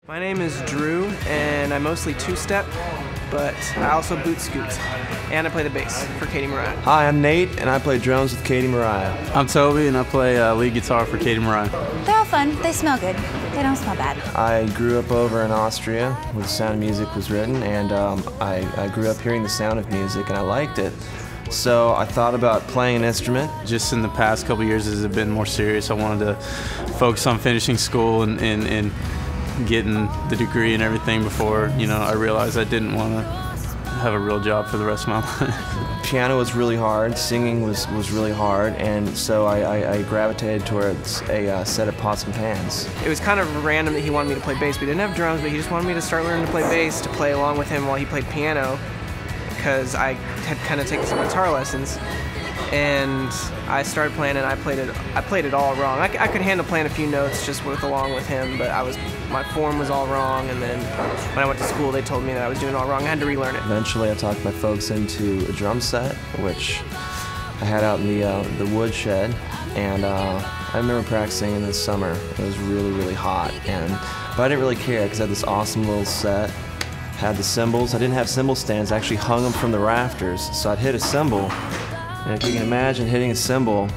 My name is Drew, and I mostly two-step, but I also boot scoot, and I play the bass for Katie Mariah. Hi, I'm Nate, and I play drums with Katie Mariah. I'm Toby, and I play lead guitar for Katie Mariah. They're all fun. They smell good. They don't smell bad. I grew up over in Austria where The Sound of Music was written, and I grew up hearing the sound of music, and I liked it. So I thought about playing an instrument. Just in the past couple years as it's been more serious, I wanted to focus on finishing school and getting the degree and everything before, I realized I didn't want to have a real job for the rest of my life. Piano was really hard, singing was really hard, and so I gravitated towards a set of pots and pans. It was kind of random that he wanted me to play bass. We didn't have drums, but he just wanted me to start learning to play bass, to play along with him while he played piano, because I had kind of taken some guitar lessons. And I started playing, and I played it all wrong. I could handle playing a few notes just along with him, but my form was all wrong. And then when I went to school, they told me that I was doing it all wrong. I had to relearn it. Eventually, I talked my folks into a drum set, which I had out in the woodshed, and I remember practicing in the summer. It was really, really hot, but I didn't really care because I had this awesome little set. Had the cymbals. I didn't have cymbal stands. I actually hung them from the rafters, so I'd hit a cymbal. And if you can imagine hitting a cymbal,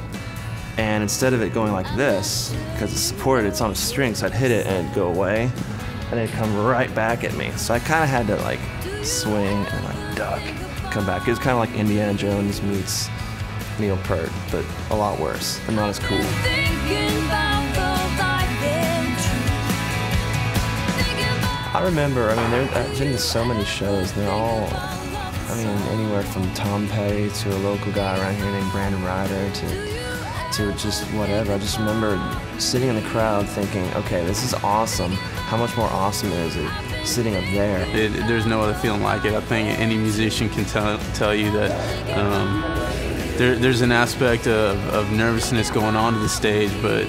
and instead of it going like this, because it's supported, it's on a string, so I'd hit it and it'd go away, and it'd come right back at me. So I kind of had to like swing and duck, come back. It was kind of like Indiana Jones meets Neil Peart, but a lot worse and not as cool. I remember, I've been to so many shows, they're all, anywhere from Tom Petty to a local guy around here named Brandon Ryder to just whatever. I just remember sitting in the crowd thinking, okay, this is awesome. How much more awesome is it sitting up there? There's no other feeling like it. I think any musician can tell you that there's an aspect of nervousness going onto the stage, but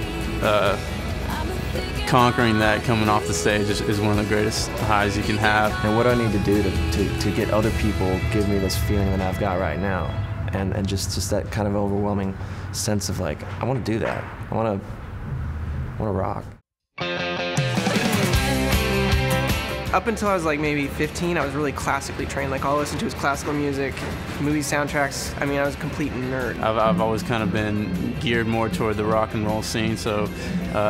conquering that coming off the stage is one of the greatest highs you can have. And what I need to do to get other people give me this feeling that I've got right now, and just that kind of overwhelming sense of like, I want to do that. I want to rock. Up until I was like maybe 15, I was really classically trained. Like all I listened to was classical music, movie soundtracks. I was a complete nerd. I've always kind of been geared more toward the rock and roll scene. So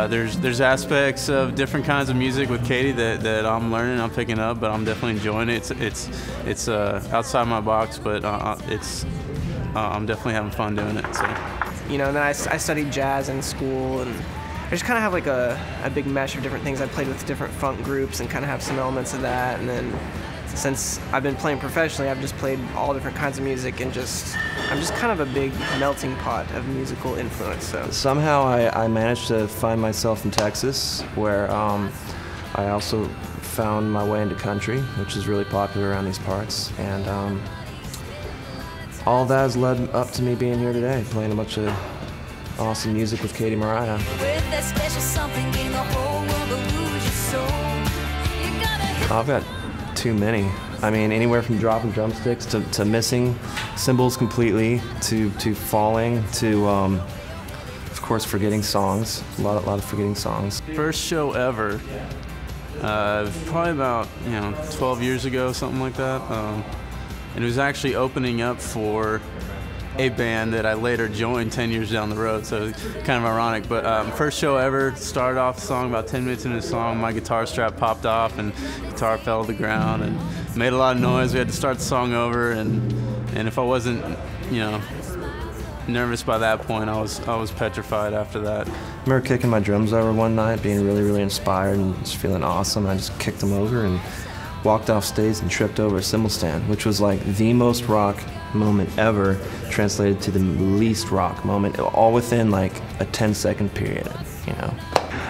there's aspects of different kinds of music with Katie that I'm learning, I'm picking up, but I'm definitely enjoying it. It's outside my box, but I'm definitely having fun doing it. So. Then I studied jazz in school, and I just kind of have like a big mesh of different things. I played with different funk groups and kind of have some elements of that. And then since I've been playing professionally, I've just played all different kinds of music, and I'm just kind of a big melting pot of musical influence. So somehow I managed to find myself in Texas, where I also found my way into country, which is really popular around these parts. And all that has led up to me being here today, playing a bunch of awesome music with Katie Mariah. I've got too many. Anywhere from dropping drumsticks to missing cymbals completely, to falling, to of course forgetting songs. A lot of forgetting songs. First show ever, probably about 12 years ago, something like that. And it was actually opening up for a band that I later joined 10 years down the road, so kind of ironic. But first show ever, started off the song, about 10 minutes into the song, my guitar strap popped off and guitar fell to the ground and made a lot of noise. We had to start the song over, and if I wasn't, nervous by that point, I was petrified after that. I remember kicking my drums over one night, being really, really inspired and just feeling awesome. I just kicked them over and walked off stage and tripped over a cymbal stand, which was like the most rock moment ever, translated to the least rock moment, all within like a 10-second period,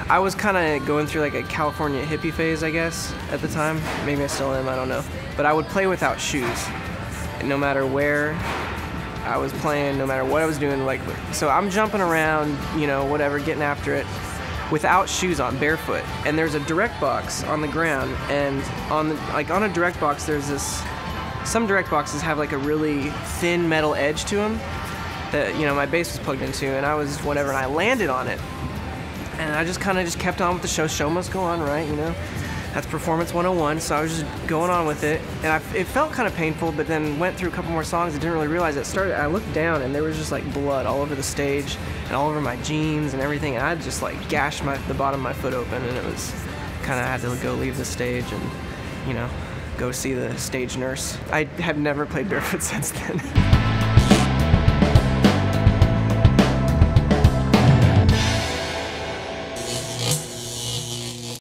I was kind of going through like a California hippie phase, I guess, at the time. Maybe I still am, I don't know. But I would play without shoes, no matter where I was playing, no matter what I was doing. So I'm jumping around, whatever, getting after it, without shoes on, barefoot. And there's a direct box on the ground, and on a direct box, there's this. Some direct boxes have like a really thin metal edge to them that my bass was plugged into, and I was whatever, and I landed on it, and I just kind of kept on with the show. Show must go on, right? That's Performance 101, so I was just going on with it, and it felt kind of painful, but then went through a couple more songs and didn't really realize it started. I looked down, and there was just like blood all over the stage and all over my jeans and everything, and I just like gashed the bottom of my foot open, and it was kind of, had to go leave the stage and, you know, go see the stage nurse. I have never played barefoot since then.